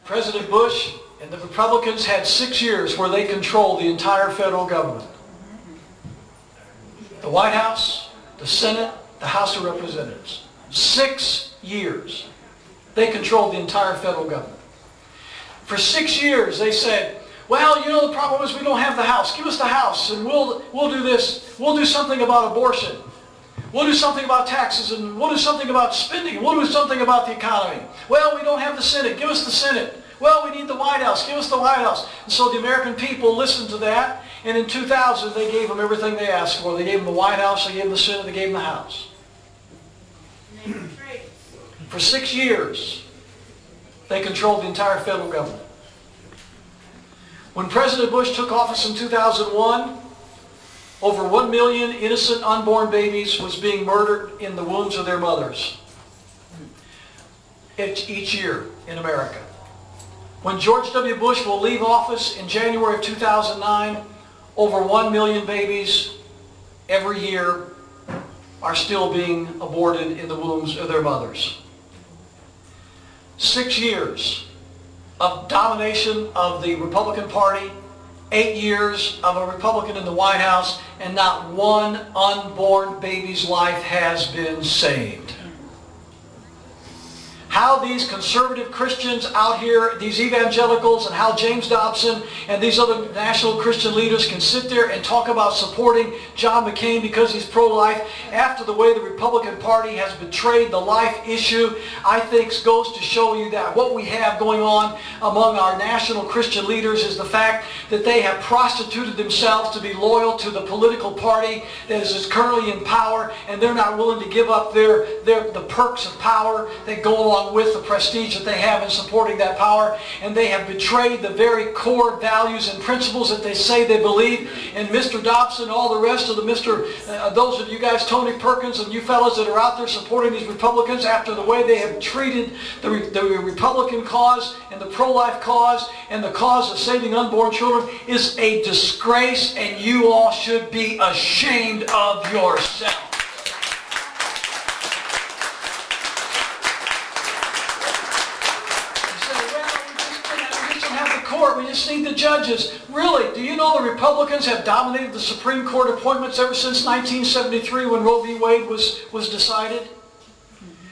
President Bush and the Republicans had 6 years where they controlled the entire federal government. The White House, the Senate, the House of Representatives. 6 years. They controlled the entire federal government. For 6 years they said, well, you know, the problem is we don't have the House. Give us the House and we'll do this. We'll do something about abortion. We'll do something about taxes, and we'll do something about spending. We'll do something about the economy. Well, we don't have the Senate. Give us the Senate. Well, we need the White House. Give us the White House. And so the American people listened to that, and in 2000 they gave them everything they asked for. They gave them the White House, they gave them the Senate, they gave them the House. For 6 years, they controlled the entire federal government. When President Bush took office in 2001, over 1 million innocent unborn babies was being murdered in the wombs of their mothers each year in America. When George W. Bush will leave office in January of 2009, over 1 million babies every year are still being aborted in the wombs of their mothers. 6 years of domination of the Republican Party, 8 years of a Republican in the White House, and not one unborn baby's life has been saved. How these conservative Christians out here, these evangelicals, and how James Dobson and these other national Christian leaders can sit there and talk about supporting John McCain because he's pro-life after the way the Republican Party has betrayed the life issue, I think goes to show you that what we have going on among our national Christian leaders is the fact that they have prostituted themselves to be loyal to the political party that is currently in power, and they're not willing to give up the perks of power that go along with the prestige that they have in supporting that power, and they have betrayed the very core values and principles that they say they believe. And Mr. Dobson, all the rest of those of you guys, Tony Perkins and you fellas that are out there supporting these Republicans after the way they have treated the Republican cause and the pro-life cause and the cause of saving unborn children is a disgrace, and you all should be ashamed of yourself. We just need the judges. Really, do you know the Republicans have dominated the Supreme Court appointments ever since 1973 when Roe v. Wade was decided?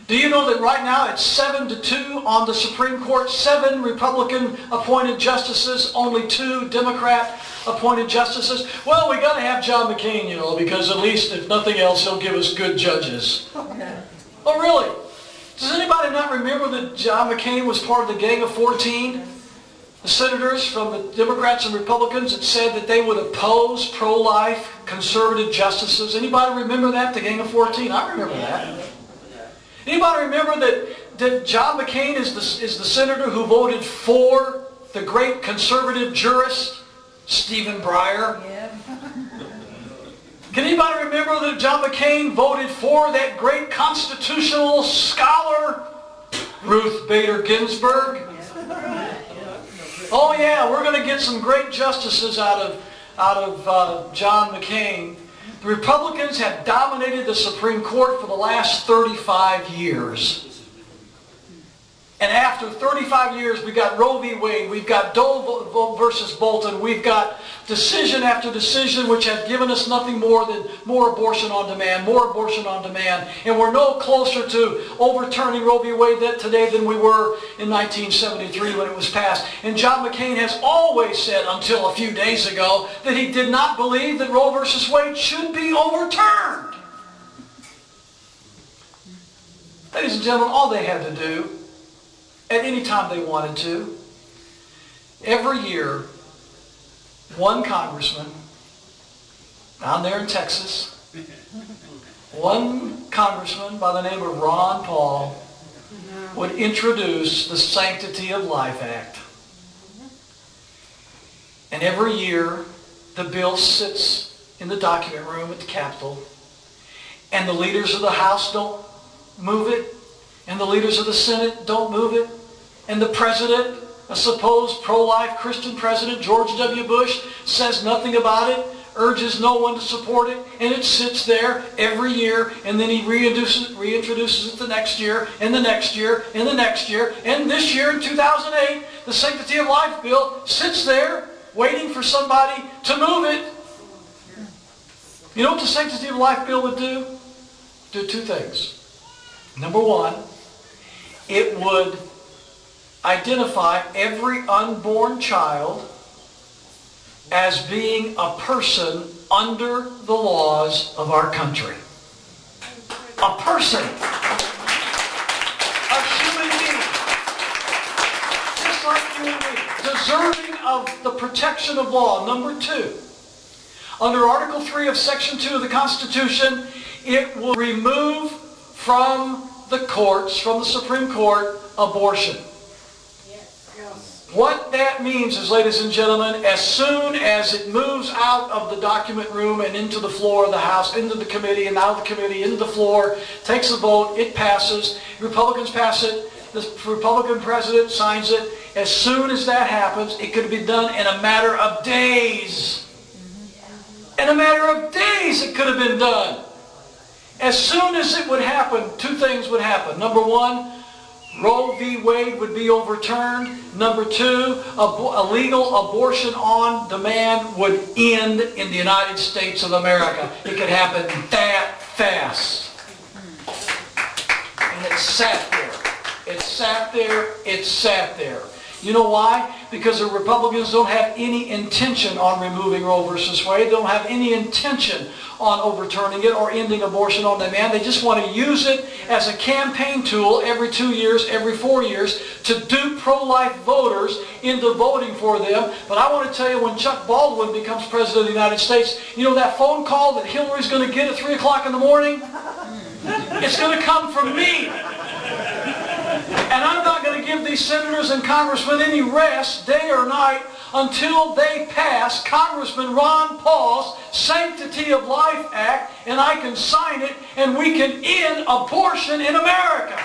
Do you know that right now it's 7-2 on the Supreme Court? 7 Republican appointed justices, only 2 Democrat appointed justices. Well, we got to have John McCain, you know, because at least if nothing else, he'll give us good judges. Oh, really? Does anybody not remember that John McCain was part of the Gang of 14? The senators from the Democrats and Republicans that said that they would oppose pro-life conservative justices. Anybody remember that, the Gang of 14? I remember that. Anybody remember that John McCain is the senator who voted for the great conservative jurist, Stephen Bryer? Yeah. Can anybody remember that John McCain voted for that great constitutional scholar, Ruth Bader Ginsburg? Oh yeah, we're going to get some great justices out of John McCain. The Republicans have dominated the Supreme Court for the last 35 years. And after 35 years, we've got Roe v. Wade, we've got Doe versus Bolton, we've got decision after decision which have given us nothing more than more abortion on demand, more abortion on demand. And we're no closer to overturning Roe v. Wade today than we were in 1973 when it was passed. And John McCain has always said, until a few days ago, that he did not believe that Roe versus Wade should be overturned. Ladies and gentlemen, all they had to do, at any time they wanted to, every year, one congressman down there in Texas, one congressman by the name of Ron Paul would introduce the Sanctity of Life Act. And every year, the bill sits in the document room at the Capitol, and the leaders of the House don't move it, and the leaders of the Senate don't move it, and the president, a supposed pro-life Christian president, George W. Bush, says nothing about it. urges no one to support it, and it sits there every year, and then he reintroduces it the next year, and the next year, and the next year, and this year in 2008, the Sanctity of Life bill sits there waiting for somebody to move it. You know what the Sanctity of Life bill would do? Do two things. Number one, it would identify every unborn child as being a person under the laws of our country. A person. A human being. Just like you and me. Deserving of the protection of law. Number two, under Article 3 of Section 2 of the Constitution, it will remove from the courts, from the Supreme Court, abortion. What that means is, ladies and gentlemen, as soon as it moves out of the document room and into the floor of the House, into the committee, and out of the committee, into the floor, takes a vote, it passes, Republicans pass it, the Republican president signs it. As soon as that happens, it could be done in a matter of days. In a matter of days it could have been done. As soon as it would happen, two things would happen. Number one, Roe v. Wade would be overturned. Number two, a legal abortion on demand would end in the United States of America. It could happen that fast. And it sat there. It sat there. It sat there. You know why? Because the Republicans don't have any intention on removing Roe versus Wade. They don't have any intention on overturning it or ending abortion on demand. They just want to use it as a campaign tool every 2 years, every 4 years, to dupe pro-life voters into voting for them. But I want to tell you, when Chuck Baldwin becomes President of the United States, you know that phone call that Hillary's going to get at 3 o'clock in the morning? It's going to come from me. And I'm not going to give these senators and congressmen any rest, day or night, until they pass Congressman Ron Paul's Sanctity of Life Act, and I can sign it, and we can end abortion in America.